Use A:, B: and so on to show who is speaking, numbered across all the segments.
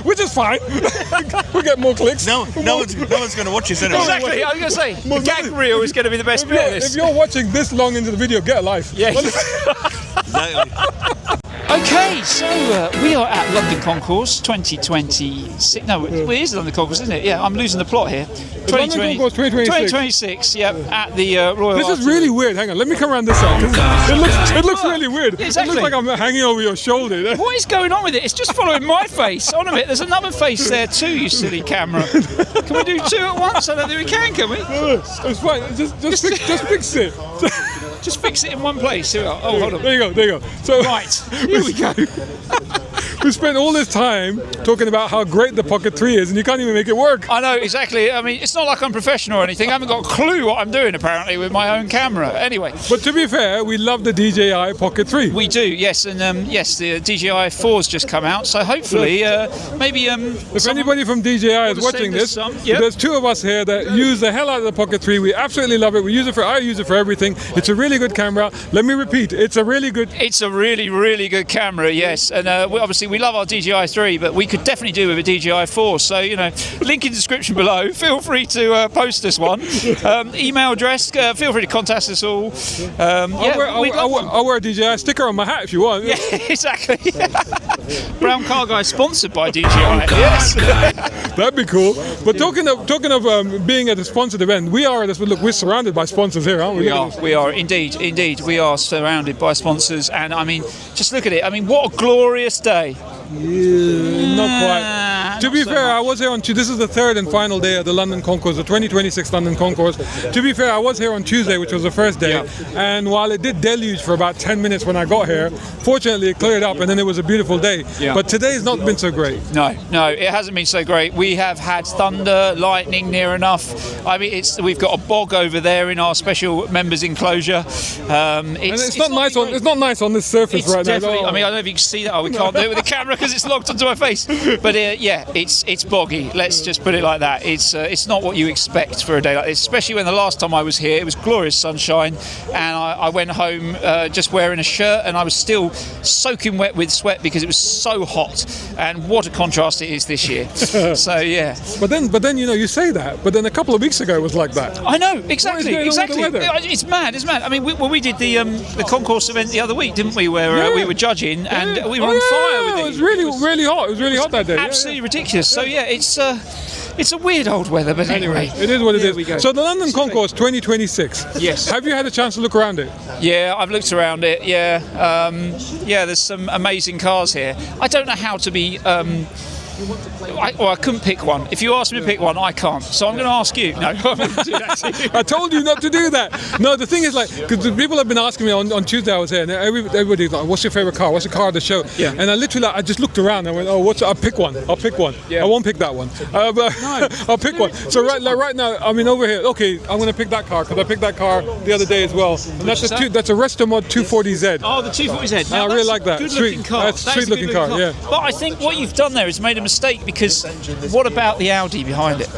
A: which is fine. We get more clicks.
B: No one's going to watch this anyway.
C: Exactly. I was going to say the gag reel is going to be the best bit of this.
A: If you're watching this long into the video, get a life.
C: Yes.
B: Exactly.
C: Okay, so we are at London Concours 2026. No, it is London Concours, isn't it? Yeah, I'm losing the plot here.
A: London Concours 2026.
C: 2026, yeah, at the Royal
A: This is
C: Artillery.
A: really weird. Hang on, let me come around this side. It looks really weird.
C: Exactly.
A: It looks like I'm hanging over your shoulder.
C: What is going on with it? It's just following my face. On a bit, there's another face there too, you silly camera. Can we do two at once? I don't think we can we?
A: It's fine. Just fix it.
C: Just fix it in one place. Here we are. Oh, hold on.
A: There you go. So
C: Right, here we go.
A: we spent all this time talking about how great the Pocket 3 is, and you can't even make it work.
C: I know, exactly. I mean, it's not like I'm professional or anything. I haven't got a clue what I'm doing, apparently, with my own camera. Anyway.
A: But to be fair, we love the DJI Pocket 3.
C: We do, yes. And yes, the DJI 4's just come out. So hopefully, maybe...
A: If anybody from DJI is watching this, there's two of us here that use the hell out of the Pocket 3. We absolutely love it. I use it for everything. It's a really good camera. Let me repeat, it's a really, really good camera, yes. And we love our DJI 3, but we could definitely do with a DJI 4. So, link in the description below. Feel free to post us one. Email address, feel free to contact us all. I'll wear a DJI sticker on my hat if you want.
C: Yeah, exactly. Brown Car Guy sponsored by DJI. Yes.
A: That'd be cool. But talking of being at a sponsored event, we are at this. Look, we're surrounded by sponsors here, aren't we?
C: We are indeed. We are surrounded by sponsors, and I mean, just look at it. I mean, what a glorious day.
A: Yeah, not quite. To be fair, I was here on Tuesday. This is the third and final day of the London Concours, the 2026 London Concours. To be fair, I was here on Tuesday, which was the first day, and while it did deluge for about 10 minutes when I got here, fortunately it cleared up, and then it was a beautiful day.
C: Yeah.
A: But today's not been so great.
C: No, it hasn't been so great. We have had thunder, lightning near enough. I mean, we've got a bog over there in our special members enclosure.
A: It's not nice on this surface right now.
C: I mean, I don't know if you can see that. Oh, we can't do it with the camera because it's locked onto my face. But it's boggy. Let's just put it like that. It's not what you expect for a day like this, especially when the last time I was here, it was glorious sunshine, and I went home just wearing a shirt, and I was still soaking wet with sweat because it was so hot. And what a contrast it is this year. So yeah.
A: But then you say that, but then a couple of weeks ago it was like that.
C: I know, exactly.
A: It's
C: mad. I mean, we did the concourse event the other week, didn't we? Where we were judging, and we were on fire with it.
A: It was really hot. It was really hot that day.
C: Absolutely ridiculous. So yeah, it's a weird old weather, but anyway.
A: It is what it is. So the London Concours 2026.
C: Yes.
A: Have you had a chance to look around it?
C: Yeah, I've looked around it. Yeah, there's some amazing cars here. I don't know how to be. I couldn't pick one. If you ask me to pick one, I can't. So I'm going to ask you. No, I'm going to do that to you.
A: I told you not to do that. No, the thing is, because people have been asking me on Tuesday, I was here, and everybody's like, "What's your favorite car? What's the car at the show?"
C: Yeah.
A: And I just looked around and went, "Oh, I'll pick one.
C: Yeah.
A: I won't pick that one. I'll pick one." So right now, I mean, over here, okay, I'm going to pick that car because I picked that car the other day as well. And that's a Resto Mod 240Z.
C: Oh, the 240Z.
A: I really like that.
C: Good-looking car.
A: That's a sweet-looking car. Yeah.
C: But I think what you've done there is made a mistake, because what about the Audi behind it?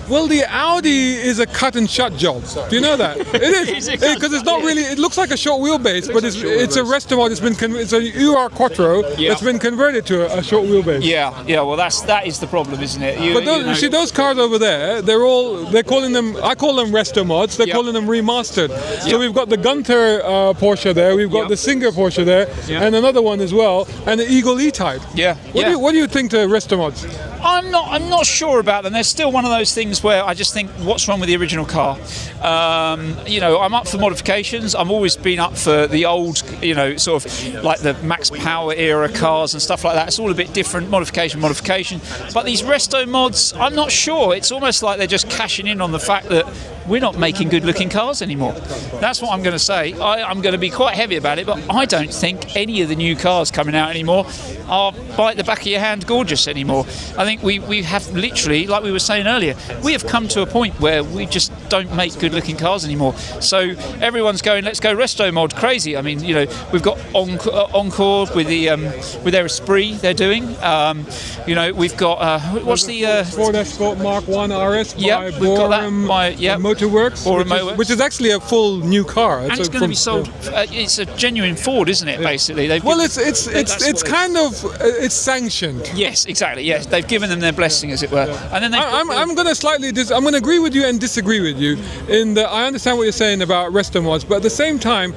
A: Well, the Audi is a cut and shut job. Do you know that? It is, because it's not really. It looks like a short wheelbase, but it's a Resto Mod. It's a UR Quattro that's been converted to a short wheelbase.
C: Yeah. Well, that is the problem, isn't it?
A: See those cars over there? They're calling them. I call them Resto Mods. They're calling them remastered. So we've got the Gunther Porsche there. We've got the Singer Porsche there, and another one as well, and the Eagle E-Type. What do you think to Resto Mods?
C: I'm not sure about them. They're still one of those things where I just think, what's wrong with the original car? I'm up for modifications. I've always been up for the old, sort of like the Max Power era cars and stuff like that. It's all a bit different, modification. But these Resto Mods, I'm not sure. It's almost like they're just cashing in on the fact that we're not making good-looking cars anymore. That's what I'm going to say. I'm going to be quite heavy about it, but I don't think any of the new cars coming out anymore are bite the back of your hand gorgeous anymore. I think we have literally, like we were saying earlier, we have come to a point where we just don't make good-looking cars anymore. So everyone's going, let's go Resto Mod crazy. I mean, we've got Encore with their Esprit they're doing. We've got what's the
A: Ford Escort Mark 1 RS by
C: we've got that by
A: Motorworks, which is actually a full new car.
C: And it's going to be sold. It's a genuine Ford, isn't it? Basically,
A: it's kind of it's sanctioned.
C: Yes, exactly. exactly. Yes, they've given them their blessing, as it were, and then
A: I'm going to slightly I'm going to agree with you and disagree with you in that I understand what you're saying about resto mods, but at the same time,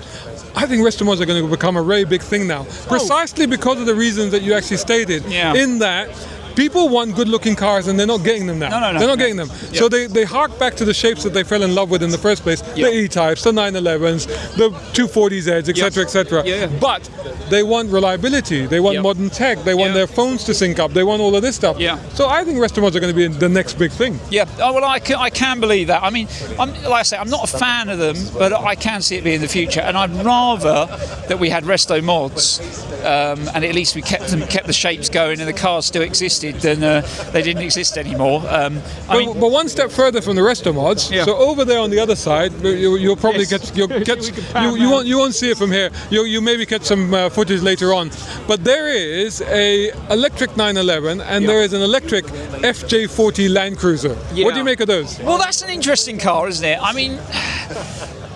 A: I think resto mods are going to become a very big thing now, precisely because of the reasons that you actually stated.
C: Yeah.
A: In that. People want good-looking cars, and they're not getting them now.
C: No.
A: They're not getting them.
C: Yeah.
A: So they hark back to the shapes that they fell in love with in the first place.
C: Yeah.
A: The E-types, the 911s, the 240Zs, etc., etc.
C: Yeah.
A: But they want reliability. They want modern tech. They want their phones to sync up. They want all of this stuff.
C: Yeah.
A: So I think resto mods are going to be the next big thing.
C: Yeah, oh, well, I can believe that. I mean, like I say, I'm not a fan of them, but I can see it being the future. And I'd rather that we had resto mods, and at least we kept the shapes going, and the cars still existed, than they didn't exist anymore.
A: But one step further from the resto mods. So over there on the other side, you'll probably you won't see it from here. You maybe catch some footage later on. But there is a electric 911 and there is an electric FJ40 Land Cruiser. What do you make of those?
C: Well, that's an interesting car, isn't it? I mean,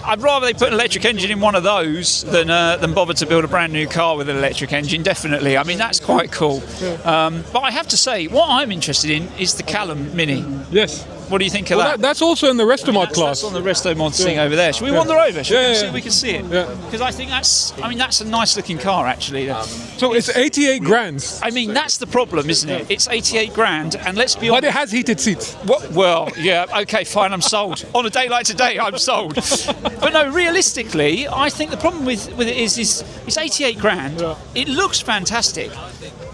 C: I'd rather they put an electric engine in one of those than bother to build a brand new car with an electric engine, definitely. I mean, that's quite cool. But I have to say, what I'm interested in is the Callum Mini.
A: Yes.
C: What do you think of that?
A: That's also in the resto mod class.
C: That's on the resto mod thing over there. Should we wander over? We can see it.
A: Yeah.
C: Because I think that's a nice looking car, actually.
A: So it's 88 grand.
C: I mean, that's the problem, isn't it? It's 88 grand, and let's be honest.
A: But it has heated seats.
C: What? Well, yeah, okay, fine, I'm sold. On a day like today, I'm sold. But no, realistically, I think the problem with it is it's 88 grand. Yeah. It looks fantastic,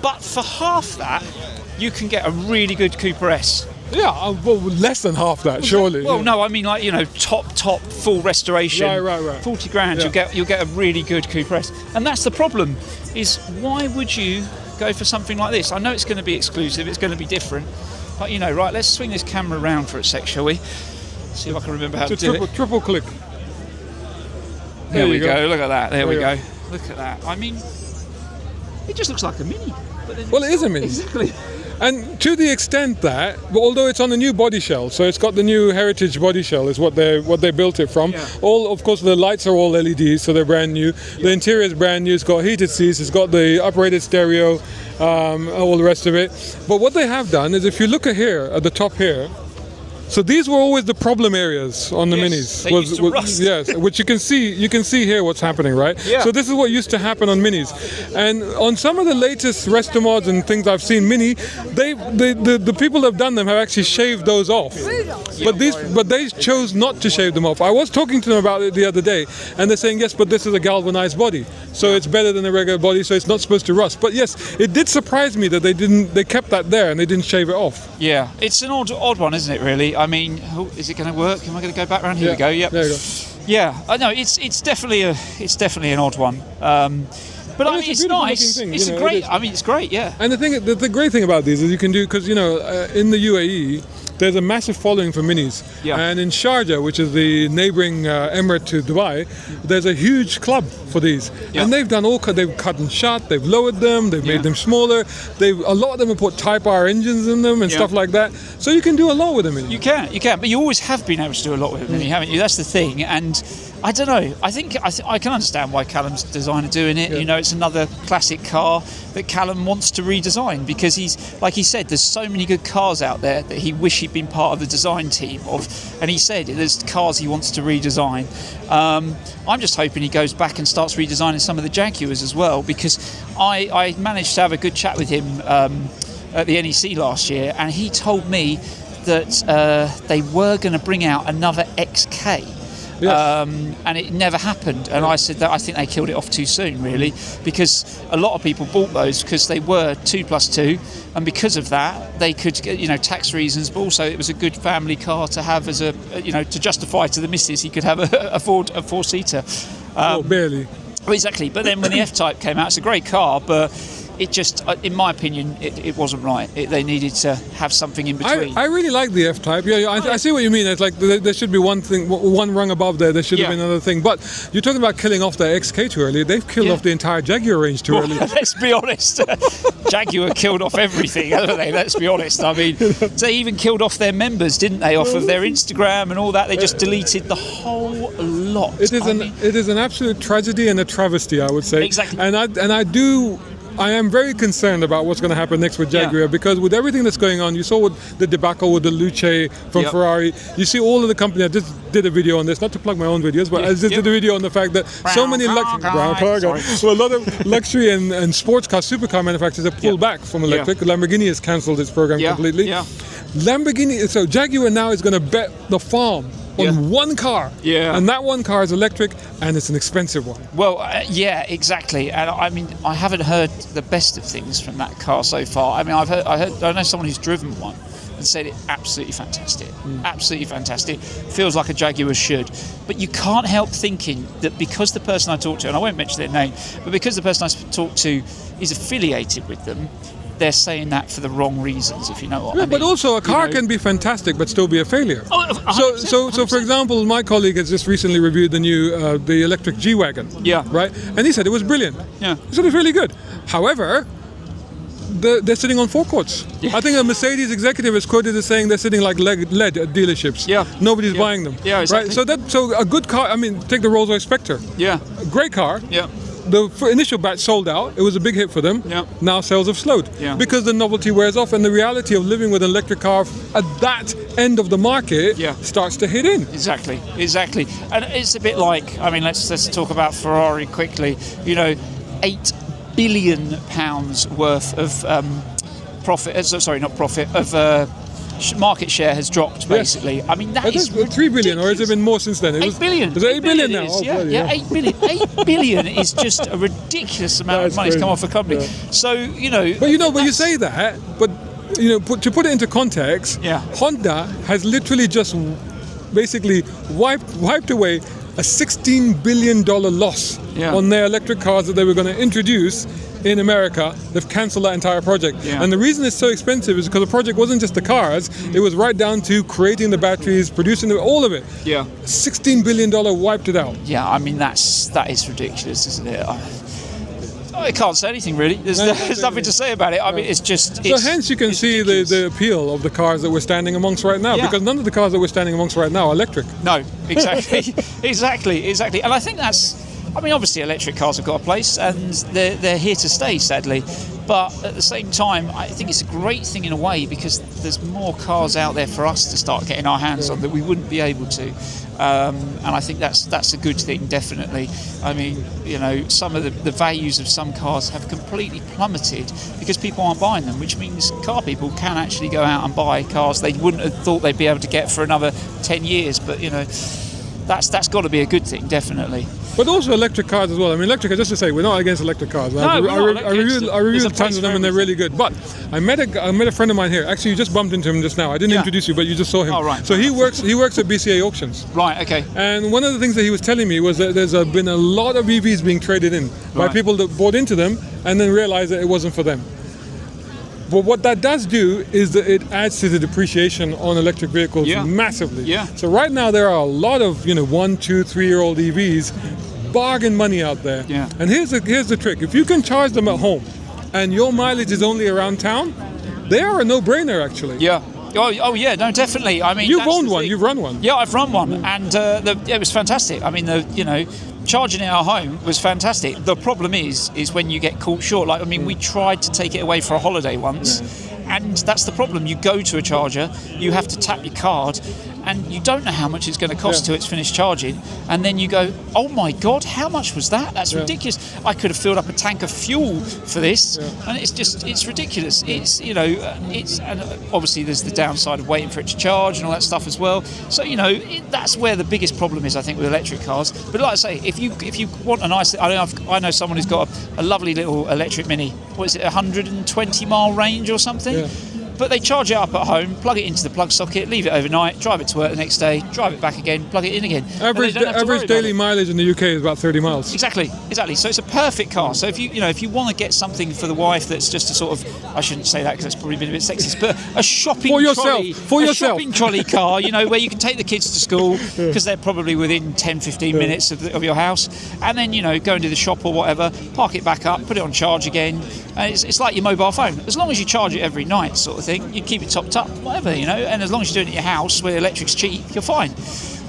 C: but for half that, you can get a really good Cooper S.
A: Yeah, well, less than half that, surely.
C: Well, no, I mean, like, you know, top full restoration.
A: Right.
C: 40 grand, you'll get a really good Cooper S. And that's the problem, is why would you go for something like this? I know it's going to be exclusive, it's going to be different, but, you know, right, let's swing this camera around for a sec, shall we? See if I can remember how to do it.
A: Triple click.
C: There we go, look at that, there we go. Look at that. I mean, it just looks like a Mini.
A: Well, it is a Mini.
C: Exactly.
A: And to the extent that, although it's on a new body shell, so it's got the new Heritage body shell, is what they built it from.
C: Yeah.
A: Of course, the lights are all LEDs, so they're brand new. Yeah. The interior is brand new. It's got heated seats. It's got the uprated stereo, all the rest of it. But what they have done is, if you look at here, at the top here. So these were always the problem areas on the Minis.
C: They used to rust.
A: Yes, which you can see here what's happening, right?
C: Yeah.
A: So this is what used to happen on Minis, and on some of the latest resto mods and things I've seen Mini, the people that have done them have actually shaved those off. But they chose not to shave them off. I was talking to them about it the other day, and they're saying yes, but this is a galvanized body, so it's better than a regular body, so it's not supposed to rust. But yes, it did surprise me that they kept that there and they didn't shave it off. Yeah,
C: it's an odd one, isn't it? Really. I mean, is it going to work? Am I going to go back around? Here we go. Yep.
A: There you go.
C: Yeah, I know it's definitely an odd one. But I mean, it's nice. It's a great. I mean, it's great. Yeah.
A: And the great thing about these is you can do, because in the UAE. There's a massive following for Minis.
C: Yeah.
A: And in Sharjah, which is the neighboring emirate to Dubai, there's a huge club for these. Yeah. And they've done they've cut and shot, they've lowered them, they've made them smaller. A lot of them have put Type R engines in them and stuff like that. So you can do a lot with them.
C: You can, but you always have been able to do a lot with them, haven't you? That's the thing. And I don't know. I think I can understand why Callum's designer doing it. Yeah. It's another classic car that Callum wants to redesign, because he's, like he said, there's so many good cars out there that he wish he'd been part of the design team of. And he said there's cars he wants to redesign. I'm just hoping he goes back and starts redesigning some of the Jaguars as well, because I managed to have a good chat with him at the NEC last year, and he told me that they were going to bring out another XK. Yes. And it never happened, and I said that I think they killed it off too soon, really, because a lot of people bought those because they were 2+2, and because of that they could, tax reasons, but also it was a good family car to have as a, to justify to the missus he could have a four-seater.
A: Barely.
C: Well, exactly. But then when the F-Type came out, it's a great car, but it just, in my opinion, it wasn't right. They needed to have something in between.
A: I really like the F-Type. Yeah, I see what you mean. It's like there should be one rung above there. There should have been another thing. But you're talking about killing off the XK too early. They've killed off the entire Jaguar range too early.
C: Let's be honest. Jaguar killed off everything, haven't they? Let's be honest. I mean, they even killed off their members, didn't they? Off of their Instagram and all that. They just deleted the whole lot.
A: It is an absolute tragedy and a travesty, I would say.
C: Exactly.
A: And I do I am very concerned about what's going to happen next with Jaguar because with everything that's going on, you saw with the debacle with the Luce from Ferrari. You see all of the companies. I just did a video on this, not to plug my own videos, but I just did a video on the fact that so many a lot of luxury and sports car, supercar manufacturers have pulled back from electric. Lamborghini has cancelled its program completely. So Jaguar now is going to bet the farm on one car, and that one car is electric, and it's an expensive one.
C: Well, exactly. And I mean, I haven't heard the best of things from that car so far. I mean, I know someone who's driven one and said it's absolutely fantastic, absolutely fantastic. Feels like a Jaguar should. But you can't help thinking that because the person I talked to, and I won't mention their name, but because the person I talked to is affiliated with them, they're saying that for the wrong reasons, if you know what I mean.
A: But also, a car can be fantastic, but still be a failure. So for example, my colleague has just recently reviewed the new, the electric G-Wagon. Right? And he said it was brilliant. He said it was really good. However, they're sitting on forecourts. I think a Mercedes executive is quoted as saying they're sitting like lead at dealerships. Nobody's buying them.
C: Exactly.
A: Right? So a good car, I mean, take the Rolls-Royce Spectre. A great car. The initial batch sold out. It was a big hit for them. Now sales have slowed because the novelty wears off, and the reality of living with an electric car at that end of the market starts to hit in.
C: Exactly. And it's a bit like, I mean, let's talk about Ferrari quickly. You know, £8 billion worth of profit. Sorry, not profit of. Market share has dropped basically. I mean, that is
A: 3 billion, or has it been more since then?
C: 8 billion.
A: Is it 8 billion now?
C: Is, 8 billion. 8 billion is just a ridiculous amount of money to come off a company. So
A: But you say that, but to put it into context, Honda has literally just basically wiped away a $16 billion loss on their electric cars that they were going to introduce in America. They've cancelled that entire project. And the reason it's so expensive is because the project wasn't just the cars, it was right down to creating the batteries, producing them, all of it. $16 billion wiped it out.
C: I mean, that is ridiculous, isn't it? I can't say anything really. There's nothing to say about it. I mean, it's just.
A: So hence you can see the appeal of the cars that we're standing amongst right now, because none of the cars that we're standing amongst right now are electric.
C: No, exactly, exactly. And I think that's. I mean, obviously, electric cars have got a place, and they're here to stay, sadly. But at the same time, I think it's a great thing in a way because there's more cars out there for us to start getting our hands on that we wouldn't be able to. And I think that's a good thing, definitely. I mean, some of the values of some cars have completely plummeted because people aren't buying them, which means car people can actually go out and buy cars they wouldn't have thought they'd be able to get for another 10 years. But, that's got to be a good thing, definitely.
A: But also electric cars as well. I mean, just to say, we're not against electric cars. I reviewed tons of them, and they're really good. But I met a friend of mine here. Actually, you just bumped into him just now. I didn't introduce you, but you just saw him.
C: Oh, right.
A: So he works at BCA Auctions.
C: Right. Okay.
A: And one of the things that he was telling me was that there's been a lot of EVs being traded in by people that bought into them and then realized that it wasn't for them. But what that does do is that it adds to the depreciation on electric vehicles massively. So right now there are a lot of 1, 2, 3-year-old EVs, bargain money out there. And here's the trick: if you can charge them at home, and your mileage is only around town, they are a no-brainer actually.
C: Oh yeah, no, definitely. I mean,
A: you've owned one, you've run one.
C: Yeah, I've run one, and it was fantastic. I mean, charging it at home was fantastic. The problem is when you get caught short. Like, I mean, we tried to take it away for a holiday once, and that's the problem. You go to a charger, you have to tap your card, and you don't know how much it's going to cost till it's finished charging, and then you go, oh my god, how much was that? That's ridiculous. I could have filled up a tank of fuel for this, and it's ridiculous. And obviously there's the downside of waiting for it to charge and all that stuff as well. So that's where the biggest problem is, I think, with electric cars. But like I say, if you want a nice, I know someone who's got a lovely little electric Mini. What is it, 120 mile range or something? But they charge it up at home, plug it into the plug socket, leave it overnight, drive it to work the next day, drive it back again, plug it in again.
A: Average daily mileage in the UK is about 30 miles.
C: Exactly. So it's a perfect car. So if you want to get something for the wife that's just a sort of, I shouldn't say that because that's probably been a bit sexist, but a shopping shopping trolley car, where you can take the kids to school because they're probably within 10-15 minutes of your house, and then go and do the shop or whatever, park it back up, put it on charge again, and it's like your mobile phone. As long as you charge it every night, sort of thing. everything, you keep it topped up, whatever, you know. And as long as you're doing it at your house where electric's cheap, you're fine.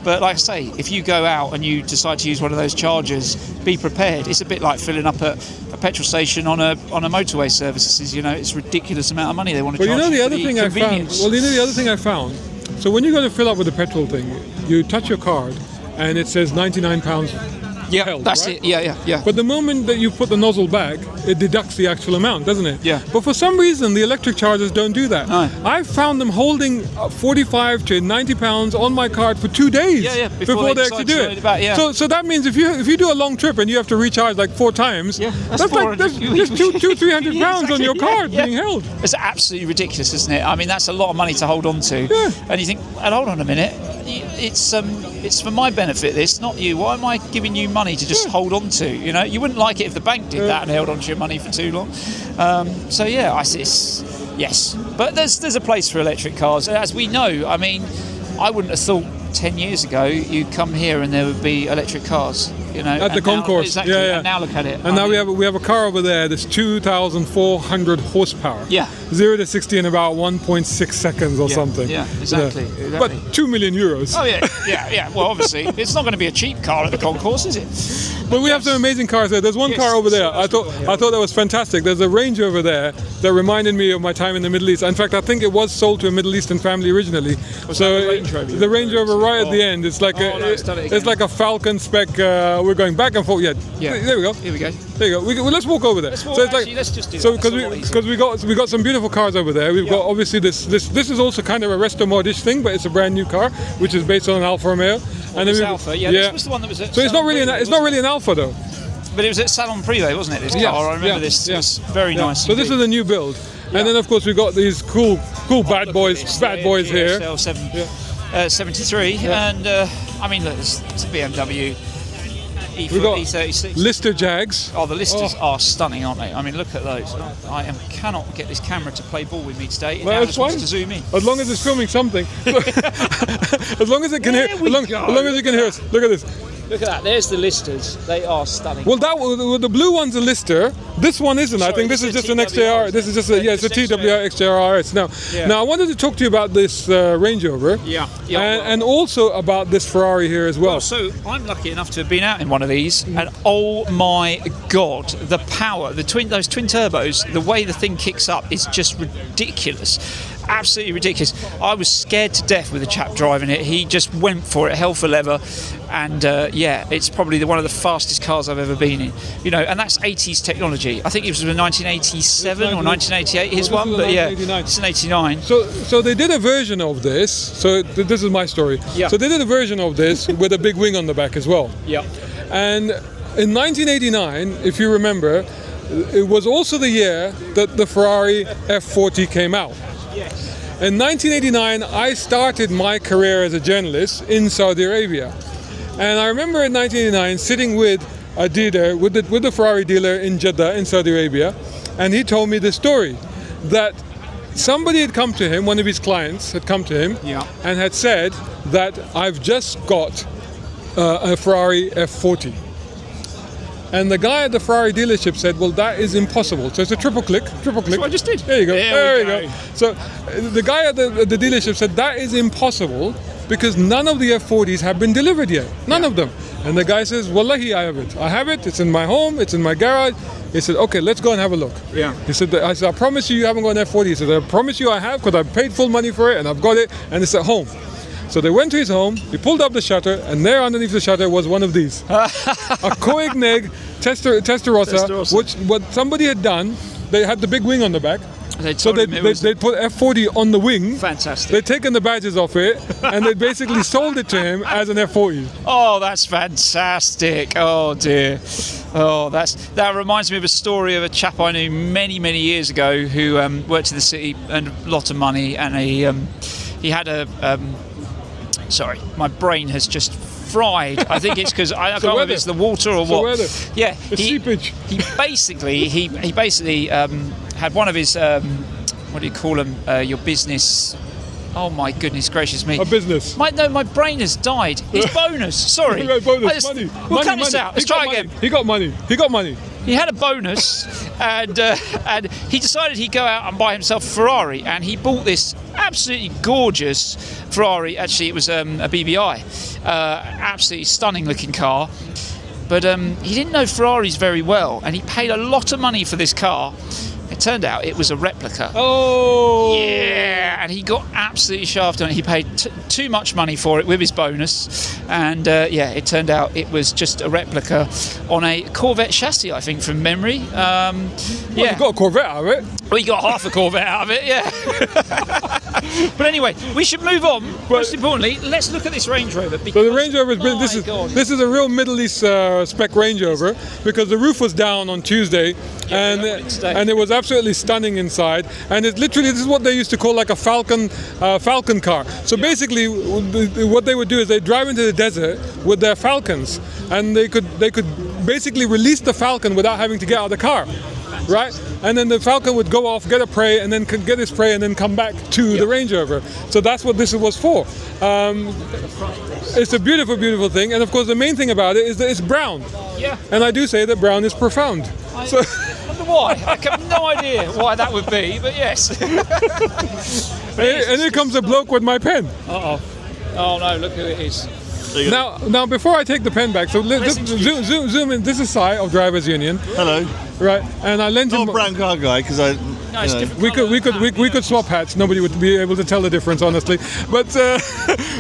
C: But like I say, if you go out and you decide to use one of those chargers, be prepared. It's a bit like filling up at a petrol station on a motorway services. You know, it's a ridiculous amount of money they want to charge.
A: Well, you know the
C: for
A: other thing I found.
C: convenience.
A: Well, you know the other thing I found. So when you go to fill up with the petrol thing, you touch your card, and it says £99.
C: Yeah,
A: held,
C: that's
A: right?
C: it. Yeah.
A: But the moment that you put the nozzle back, it deducts the actual amount, doesn't it?
C: Yeah.
A: But for some reason, the electric chargers don't do that.
C: No.
A: I've found them holding 45 to 90 pounds on my card for 2 days before they actually do
C: decide to load it back,
A: it. So that means if you do a long trip and you have to recharge like 4 times, that's like that's 300 pounds on your card being held.
C: It's absolutely ridiculous, isn't it? I mean, that's a lot of money to hold on to.
A: Yeah.
C: And you think, and hold on a minute, it's for my benefit. This, not you. Why am I giving you money to just hold on to? You know, you wouldn't like it if the bank did that and held on to your money for too long. So yeah, yes. But there's a place for electric cars, as we know. I mean, I wouldn't have thought 10 years ago you'd come here and there would be electric cars. You know,
A: At the concourse,
C: exactly.
A: yeah.
C: And now look at it.
A: And now we have a car over there that's 2,400 horsepower.
C: Yeah.
A: 0 to 60 in about 1.6 seconds or something.
C: Yeah, exactly.
A: But 2 million euros.
C: Oh yeah. Well, obviously, it's not going to be a cheap car at the concourse, is it?
A: But we have some amazing cars there. There's one car over there. I thought that was fantastic. There's a Range Rover there that reminded me of my time in the Middle East. In fact, I think it was sold to a Middle Eastern family originally. The Range Rover right at the end. It's like it's like a Falcon spec. We're going back and forth. Yeah. There we go.
C: Here we go.
A: There you go. Let's walk over there.
C: Let's just do
A: so
C: that.
A: because we got some beautiful cars over there. We've got obviously this is also kind of a resto modish thing, but it's a brand new car which is based on an Alfa Romeo.
C: Alpha. This was the one that was at
A: so it's not really an Alfa though.
C: But it was at Salon Privé, wasn't it? This car. I remember this. It was very nice.
A: So this is a new build. And then of course we got these cool bad boys here.
C: GSL 73 and I mean look, it's a BMW
A: We've got
C: E36.
A: Lister Jags.
C: Oh, the Listers are stunning, aren't they? I mean, look at those. I cannot get this camera to play ball with me today.
A: Well,
C: it's fine. To zoom in.
A: As long as it's filming something. As long as it can hear. As long as it can hear us. Look at this.
C: Look at that. There's the Listers. They are stunning.
A: Well, the blue one's a Lister. This one isn't. Sorry, I think this is just an XJR. This is just it's a TWR XJR RS. Now I wanted to talk to you about this Range Rover. And also about this Ferrari here as well.
C: So I'm lucky enough to have been out in one of these, and oh my God, the power, those twin turbos, the way the thing kicks up is just ridiculous. Absolutely ridiculous. I was scared to death with the chap driving it. He just went for it, hell for leather, and it's probably one of the fastest cars I've ever been in. You know, and that's 80s technology. I think it was 1987 or 1988 his one, but it's an 89.
A: So they did a version of this. So this is my story.
C: Yeah.
A: So they did a version of this with a big wing on the back as well.
C: Yeah.
A: And in 1989, if you remember, it was also the year that the Ferrari F40 came out.
C: Yes.
A: In 1989, I started my career as a journalist in Saudi Arabia. And I remember in 1989 sitting with a dealer, with the Ferrari dealer in Jeddah in Saudi Arabia, and he told me the story that somebody had come to him, one of his clients had come to him and had said that I've just got a Ferrari F40. And the guy at the Ferrari dealership said, well, that is impossible. So it's a triple click.
C: That's what I just did.
A: There you go.
C: There we go.
A: So the guy at the dealership said, that is impossible because none of the F40s have been delivered yet. None of them. And the guy says, wallahi, I have it. I have it. It's in my home. It's in my garage. He said, okay, let's go and have a look.
C: Yeah.
A: He said, I promise you haven't got an F40. He said, I promise you I have because I paid full money for it and I've got it and it's at home. So they went to his home, he pulled up the shutter, and there underneath the shutter was one of these. A Koenigsegg Testarossa, which what somebody had done, they had the big wing on the back. So they put F40 on the wing.
C: Fantastic.
A: They'd taken the badges off it, and they basically sold it to him as an F40.
C: Oh, that's fantastic. Oh, dear. Oh, that reminds me of a story of a chap I knew many, many years ago who worked in the city, earned a lot of money, and he had a... sorry, my brain has just fried. I think it's because I can't remember if it's the water or what.
A: Weather.
C: Yeah,
A: seepage.
C: He basically had one of his what do you call them? Your business. Oh my goodness gracious me!
A: A business.
C: My brain has died. It's bonus. Sorry.
A: Bonus. Money.
C: We'll cut this out. Let's try again.
A: He got money.
C: he had a bonus, and he decided he'd go out and buy himself a Ferrari, and he bought this absolutely gorgeous Ferrari. Actually, it was a BBI, absolutely stunning looking car. But he didn't know Ferraris very well, and he paid a lot of money for this car. It turned out it was a replica.
A: Oh!
C: Yeah, and he got absolutely shafted on it. He paid too much money for it with his bonus, and it turned out it was just a replica on a Corvette chassis, I think, from memory.
A: You got a Corvette out of it.
C: Well, you got half a Corvette out of it, yeah. But anyway, we should move on. Most importantly, let's look at this Range Rover.
A: So the Range Rover this is a real Middle East spec Range Rover, because the roof was down on Tuesday, and it was absolutely stunning inside. And it literally, this is what they used to call like a Falcon car. So basically, what they would do is they drive into the desert with their Falcons, and they could basically release the Falcon without having to get out of the car. Right, and then the Falcon would go off, get a prey, and then get his prey, and then come back to the Range Rover. So that's what this was for. It's a beautiful, beautiful thing, and of course the main thing about it is that it's brown.
C: Yeah.
A: And I do say that brown is profound.
C: I wonder why. I have no idea why that would be, but yes.
A: And here comes a bloke with my pen.
C: Uh-oh. Oh no, look who it is.
A: Now, before I take the pen back, so let's zoom in. This is Sai of Drivers Union.
B: Hello.
A: Right, and I lent him.
B: Not a brown car guy, because I.
C: No, it's different.
A: We could swap hats. Nobody would be able to tell the difference, honestly. But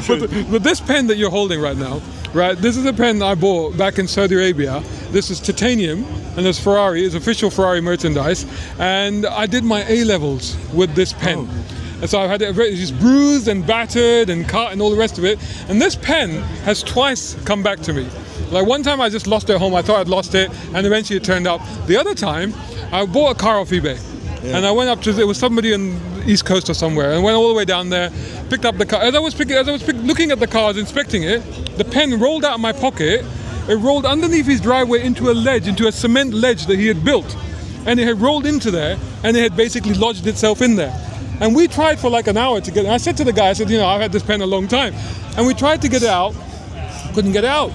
A: but this pen that you're holding right now, right? This is a pen I bought back in Saudi Arabia. This is titanium, and it's Ferrari. It's official Ferrari merchandise. And I did my A levels with this pen.
B: Oh.
A: And so I've had it just bruised and battered and cut and all the rest of it. And this pen has twice come back to me. Like one time I just lost it at home. I thought I'd lost it, and eventually it turned up. The other time, I bought a car off eBay. Yeah. And I went up to, it was somebody on the East Coast or somewhere, and went all the way down there, picked up the car. As I was looking at the car, I was inspecting it, the pen rolled out of my pocket. It rolled underneath his driveway into a ledge, into a cement ledge that he had built. And it had rolled into there, and it had basically lodged itself in there. And we tried for like an hour to get it. I said to the guy, I said, I've had this pen a long time. And we tried to get it out, couldn't get it out.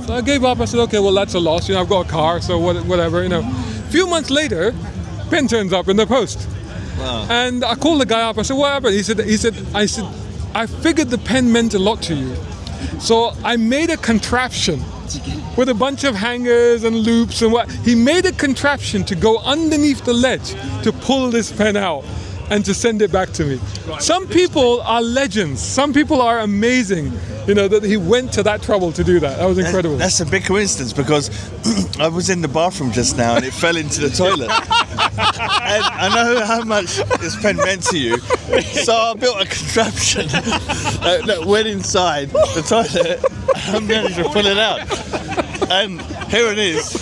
A: So I gave up. I said, okay, well, that's a loss. I've got a car, so whatever, A few months later, pen turns up in the post.
B: Wow.
A: And I called the guy up. I said, what happened? I said, I figured the pen meant a lot to you. So I made a contraption with a bunch of hangers and loops and what. He made a contraption to go underneath the ledge to pull this pen out and to send it back to me. Right. Some people are legends. Some people are amazing, that he went to that trouble to do that. That was incredible.
B: That's a big coincidence, because I was in the bathroom just now and it fell into the toilet. And I know how much this pen meant to you, so I built a contraption that went inside the toilet and managed to pull it out. And here it is.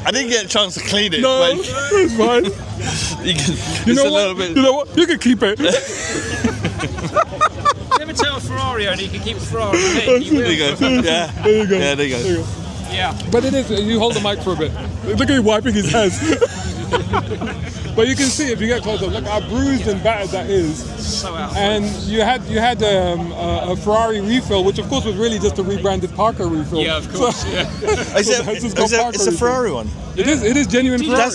B: I didn't get a chance to clean it.
A: No, it's fine. You know what? You can keep it.
C: Never tell a Ferrari owner you can keep a Ferrari.
B: There you go. Yeah.
A: There you go.
B: Yeah, there you go.
C: Yeah.
A: But it is. You hold the mic for a bit. Look at him wiping his hands. But you can see if you get closer. Look how bruised and battered that is.
C: So out.
A: And you had a Ferrari refill, which of course was really just a rebranded Parker refill.
C: Yeah, of course.
A: So,
C: yeah.
B: It's a Ferrari one.
A: It is genuine Ferrari.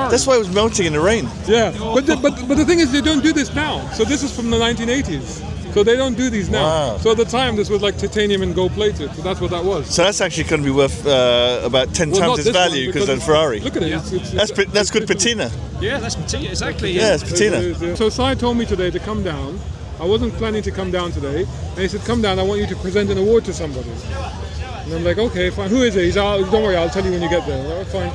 B: That's why it was melting in the rain.
A: Yeah, but the thing is, they don't do this now. So this is from the 1980s. So they don't do these now.
B: Wow.
A: So at the time, this was like titanium and gold plated. So that's what that was.
B: So that's actually going to be worth about 10 times its value because of Ferrari.
A: Look at it.
B: Yeah. That's good patina.
C: Yeah, that's patina, exactly.
B: Yeah, it's patina.
A: So Sai told me today to come down. I wasn't planning to come down today. And he said, come down, I want you to present an award to somebody. And I'm like, okay, fine. Who is it? He's like, don't worry, I'll tell you when you get there. Like, fine.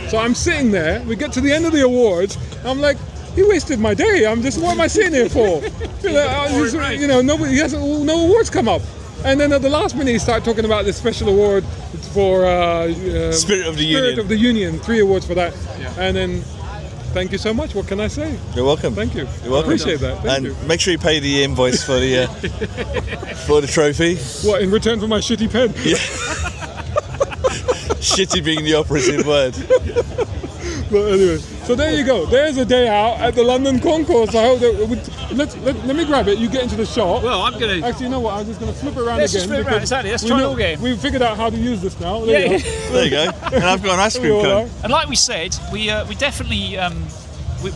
A: So I'm sitting there. We get to the end of the awards. I'm like, he wasted my day. What am I sitting here for? Nobody, no awards come up. And then at the last minute, he started talking about this special award for
B: Spirit of the
A: Union. 3 awards for that. Yeah. And then, thank you so much. What can I say?
B: You're welcome.
A: Thank you.
B: You're welcome.
A: I appreciate that. Thank you.
B: Make sure you pay the invoice for the for the trophy.
A: What, in return for my shitty pen?
B: Yeah. Shitty being the operative word.
A: But anyway, so there you go. There's a day out at the London Concours. I hope that let me grab it. You get into the shot.
C: Well, I'm gonna.
A: Actually, you know what? I'm just gonna flip it around
C: Let's
A: again.
C: just flip it around. Exactly. Let's try it all game.
A: We've figured out how to use this now. There you go.
B: There you go. And I've got an ice cream cone.
C: And like we said, we definitely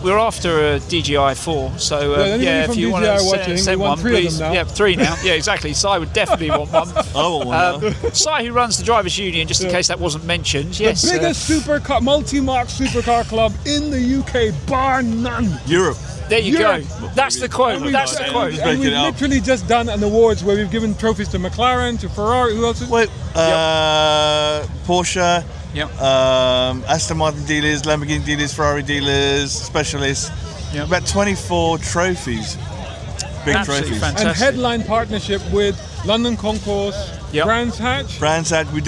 C: we're after a DJI 4. So if you want to send one, please. Yeah, 3 now. Yeah, exactly. Si would definitely want one.
B: I want one now.
C: Si, who runs the Drivers' Union, just in case that wasn't mentioned. Yes.
A: The biggest supercar, multi-mark supercar club in the UK, bar none.
B: Europe.
C: There you go. That's the quote. That's the quote.
A: And we've literally just done an awards where we've given trophies to McLaren, to Ferrari. Who else?
B: Wait, Porsche.
C: Yep.
B: Aston Martin dealers, Lamborghini dealers, Ferrari dealers, specialists.
C: Yep.
B: About 24 trophies. Big
C: Absolutely
B: trophies.
C: fantastic.
A: And headline partnership with London Concours,
C: Yep.
A: Brands Hatch,
B: Brands that we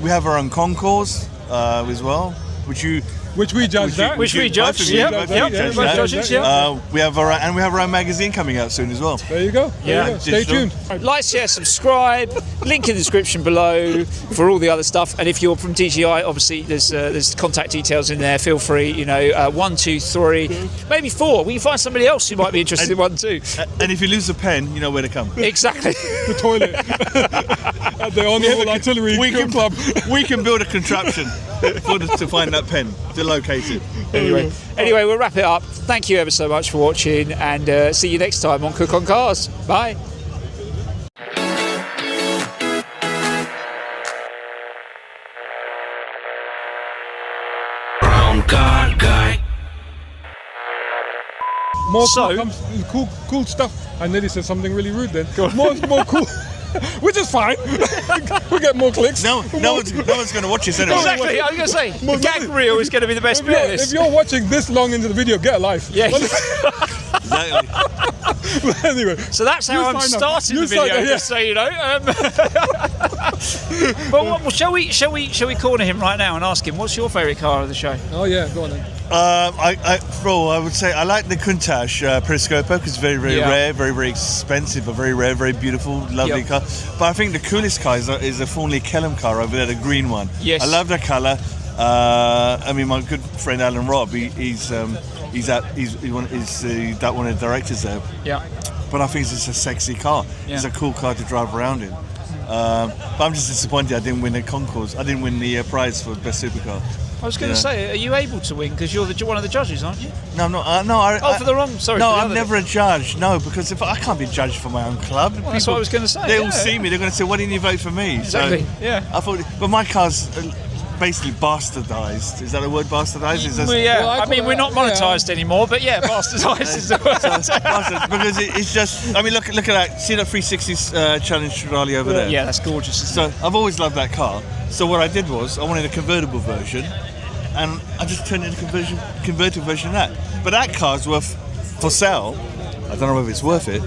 B: have our own concours as well, which we
A: judged that.
C: Which we judged.
B: both of you
C: Yep.
B: judged
C: Yep.
B: that.
C: Both judges. Yep.
B: We have our own magazine coming out soon as well.
A: There you go. There
C: Yeah.
A: you go. Stay
B: Digital.
A: tuned.
C: Like, share, subscribe. Link in the description below for all the other stuff. And if you're from DJI, obviously there's contact details in there. Feel free. 1, 2, 3, maybe 4. We can find somebody else who might be interested in 1, 2.
B: And if you lose a pen, you know where to come.
C: Exactly.
A: The toilet. At the Honourable Artillery Club.
B: We can build a contraption to find that pen, to locate it.
C: Anyway, we'll wrap it up. Thank you ever so much for watching, and see you next time on Cook on Cars. Bye.
D: Brown car guy.
A: More
C: So-
A: cool stuff. I nearly said something really rude then. More cool. Which is fine. We get more clicks.
B: No one's going to watch this anyway.
C: Exactly. I was going to say, the gag reel is going to be the best bit of
A: If
C: this.
A: you're watching this long into the video, get a life.
C: Yeah.
B: Exactly.
A: Anyway.
C: So that's how I'm
A: sign up.
C: starting
A: You
C: the video,
A: sign up,
C: just so you know. But shall we corner him right now and ask him, what's your favourite car of the show?
A: Oh yeah, go on then.
B: I would say I like the Countach Periscope because it's very, very
C: Yeah.
B: rare, very, very expensive, but very rare, very beautiful, lovely
C: Yep.
B: car. But I think the coolest car is a Thornley Kellum car over there, the green one.
C: Yes.
B: I love the colour. My good friend Alan Robb, he's one of the directors there.
C: Yeah.
B: But I think it's just a sexy car.
C: Yeah.
B: It's a cool car to drive around in. But I'm just disappointed I didn't win the concours. I didn't win the prize for best supercar.
C: I was going to say, are you able to win? Because you're one of the judges, aren't you?
B: No, I'm not.
C: For the wrong. Sorry.
B: No,
C: for the
B: I'm
C: other.
B: never a judge. No, because if I can't be judged for my own club.
C: Well, that's what I was going to say.
B: They
C: yeah.
B: all see me. They're going to say, "Why didn't you vote for me?"
C: Exactly.
B: So
C: Yeah.
B: I thought, but my car's basically bastardized. Is that a word? Bastardized? Is that,
C: Well, yeah.
A: Well, I
C: I mean,
A: call
C: we're
A: it-
C: not monetised anymore, but yeah, bastardised is the word.
B: bastard, because it's just. I mean, look at that. See that 360 Challenge rally over there.
C: Yeah, that's gorgeous. Isn't
B: So I've always loved that car. So what I did was I wanted a convertible version, and I just turned it into a convertible version of that. But that car's worth, for sale, I don't know whether it's worth it,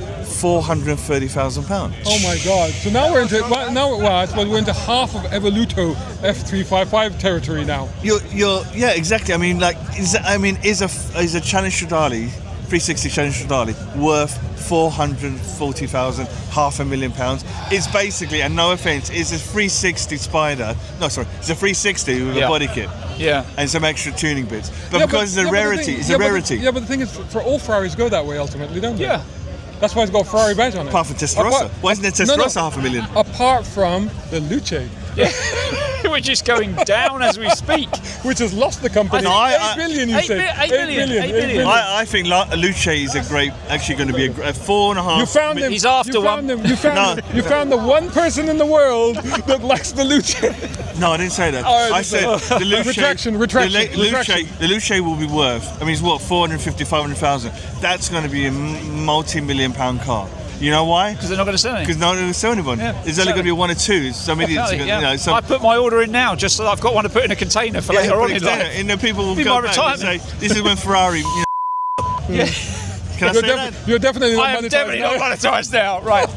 B: £430,000.
A: Oh my God! So now we're into I suppose we're into half of Evoluto F355 territory now.
B: Yeah, exactly. I mean, is a Challenge Stradale, 360 Challenge Stradale worth 440,000, £500,000? It's basically, and no offence, it's a 360 Spider. No, sorry, it's a 360 with a body kit.
C: Yeah.
B: And some extra tuning bits. But because it's a rarity, it's a rarity.
A: But the thing is, for all Ferraris go that way ultimately, don't they?
C: Yeah.
A: That's why it's got a Ferrari badge on it.
B: Apart from Testarossa. Why isn't it Testarossa £500,000?
A: Apart from the Luce,
C: Which is going down as we speak.
A: which has lost the company.
B: No,
A: 8 billion, you
C: 8
A: said.
C: billion, 8 billion.
B: I think Luce is actually going to be a 4.5.
A: You found him.
C: He's after
A: you
C: one.
A: found him. You found
B: No.
A: him. You found the one person in the world that likes the Luce.
B: No, I didn't say that.
A: Oh,
B: I said the Luce.
A: Retraction.
B: The Luce will be worth. I mean, it's what 450, 500,000. That's going to be a multi-million-pound car. You know why?
C: Because they're not going to sell it.
B: Because no one will sell anyone.
C: Yeah,
B: There's only going to be one or two. Some idiots.
C: Yeah. I put my order in now just so that I've got one to put in a container for later on in life.
B: And then people will
C: Be
B: go
C: my
B: back and say,
C: retirement.
B: "This is when Ferrari."
C: Yeah.
B: Can I say that?
A: You're definitely not
C: I am
A: monetized
C: definitely not monetized now. Right.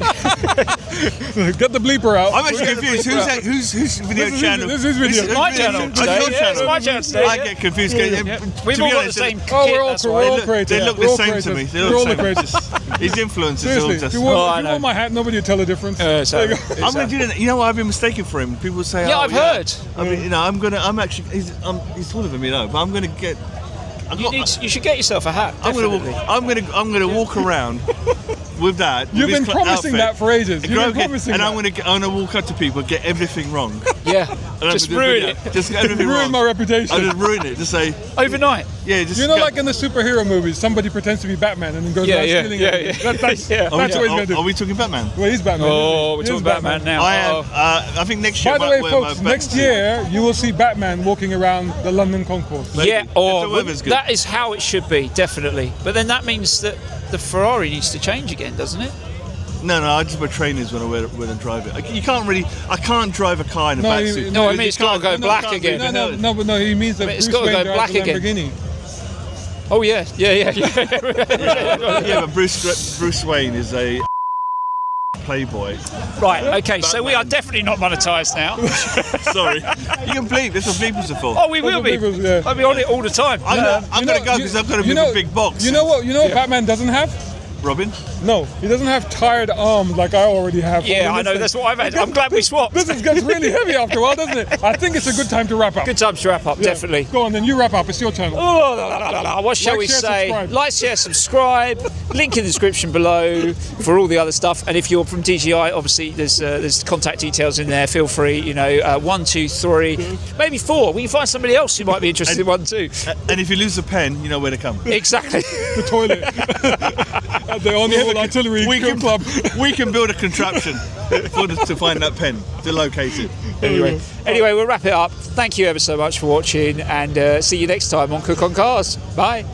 A: Get the bleeper out.
B: I'm actually confused. Whose video channel?
A: This is video.
C: It's my channel today.
B: Your
C: Yeah,
B: channel.
C: it's my channel today.
B: I get confused.
C: We've all got the same kit.
A: Oh, we're all
C: that's why.
A: creators.
B: They look
A: We're
B: the
A: all
B: same to me.
A: creators.
B: They
A: We're
B: look
A: all
B: the
A: the
B: same.
A: creators.
B: His influences are all
A: Seriously,
B: just.
A: if you want my hat, nobody will tell the difference.
C: So-
A: There you go.
B: I'm gonna do that. You know what? I've been mistaken for him. People say,
C: Yeah,
B: oh,
C: I've heard.
B: I mean, you know, I'm actually. He's taller than me, though. But I'm gonna get.
C: You should get yourself a hat.
B: I'm
C: Definitely.
B: gonna walk around with that.
A: You've
B: with
A: been
B: this
A: promising
B: outfit,
A: that for ages. You've been promising
B: and
A: that.
B: I'm gonna walk up to people, get everything wrong.
C: Yeah.
B: And
C: Just
B: I'm gonna
C: ruin
B: do
C: it.
B: Just get everything
A: Ruin
B: wrong.
A: my reputation.
B: I just ruin it. Just say,
C: Overnight.
B: yeah, just.
A: You know,
B: go-
A: like in the superhero movies, somebody pretends to be Batman and then goes
C: Yeah,
A: around
C: yeah,
A: stealing
C: yeah,
A: everything.
C: yeah.
A: That's
C: Yeah.
A: what he's going to do.
B: Are we talking Batman?
A: Well, he's Batman.
C: Oh, we're
A: He
C: talking
A: is
C: Batman now.
B: I am.
C: Oh.
B: I think next year.
A: By the way,
B: wear
A: folks,
B: my
A: next
B: Batman
A: year you will see Batman walking around the London Concours.
B: Maybe.
C: Yeah,
B: If the
C: or
B: weather's good.
C: that is how it should be, definitely. But then that means that the Ferrari needs to change again, doesn't it?
B: suit. No, I just wear trainers when I drive it. You can't really. I can't drive a car in a
A: No,
B: batsuit.
C: No, I mean it's got to go black
B: can't
C: again.
B: do
A: No, but he means that
C: But it's
A: Bruce
C: gotta
A: Wayne
C: go
A: drives
C: black
A: a
C: again.
A: Lamborghini.
C: Oh yeah.
B: Yeah, but Bruce Wayne is a playboy.
C: Right. Okay. So we are definitely not monetized now.
B: Sorry, you can bleep. That's what bleepers are for.
C: Oh, we will be.
A: Yeah.
C: I'll be on it all the time.
B: I'm gonna go because I've got a big box.
A: You know what Batman doesn't have?
B: Robin?
A: No, he doesn't have tired arms like I already have.
C: Yeah, I know. That's what I've had. I'm glad we swapped.
A: This gets really heavy after a while, doesn't it? I think it's a good time to wrap up.
C: Good time to wrap up.
A: Yeah.
C: Definitely.
A: Go on, then you wrap up. It's your channel.
C: What shall
A: Like,
C: we
A: share,
C: say?
A: subscribe.
C: Like, share, subscribe. Link in the description below for all the other stuff. And if you're from DJI, obviously there's contact details in there. Feel free. 1, 2, 3, maybe 4. We can find somebody else who might be interested in 1, 2.
B: And if you lose the pen, you know where to come.
C: Exactly.
A: The toilet. At the Honourable Artillery Club.
B: We can build a contraption to find that pen, to locate it.
C: Anyway, we'll wrap it up. Thank you ever so much for watching, and see you next time on Cook on Cars. Bye.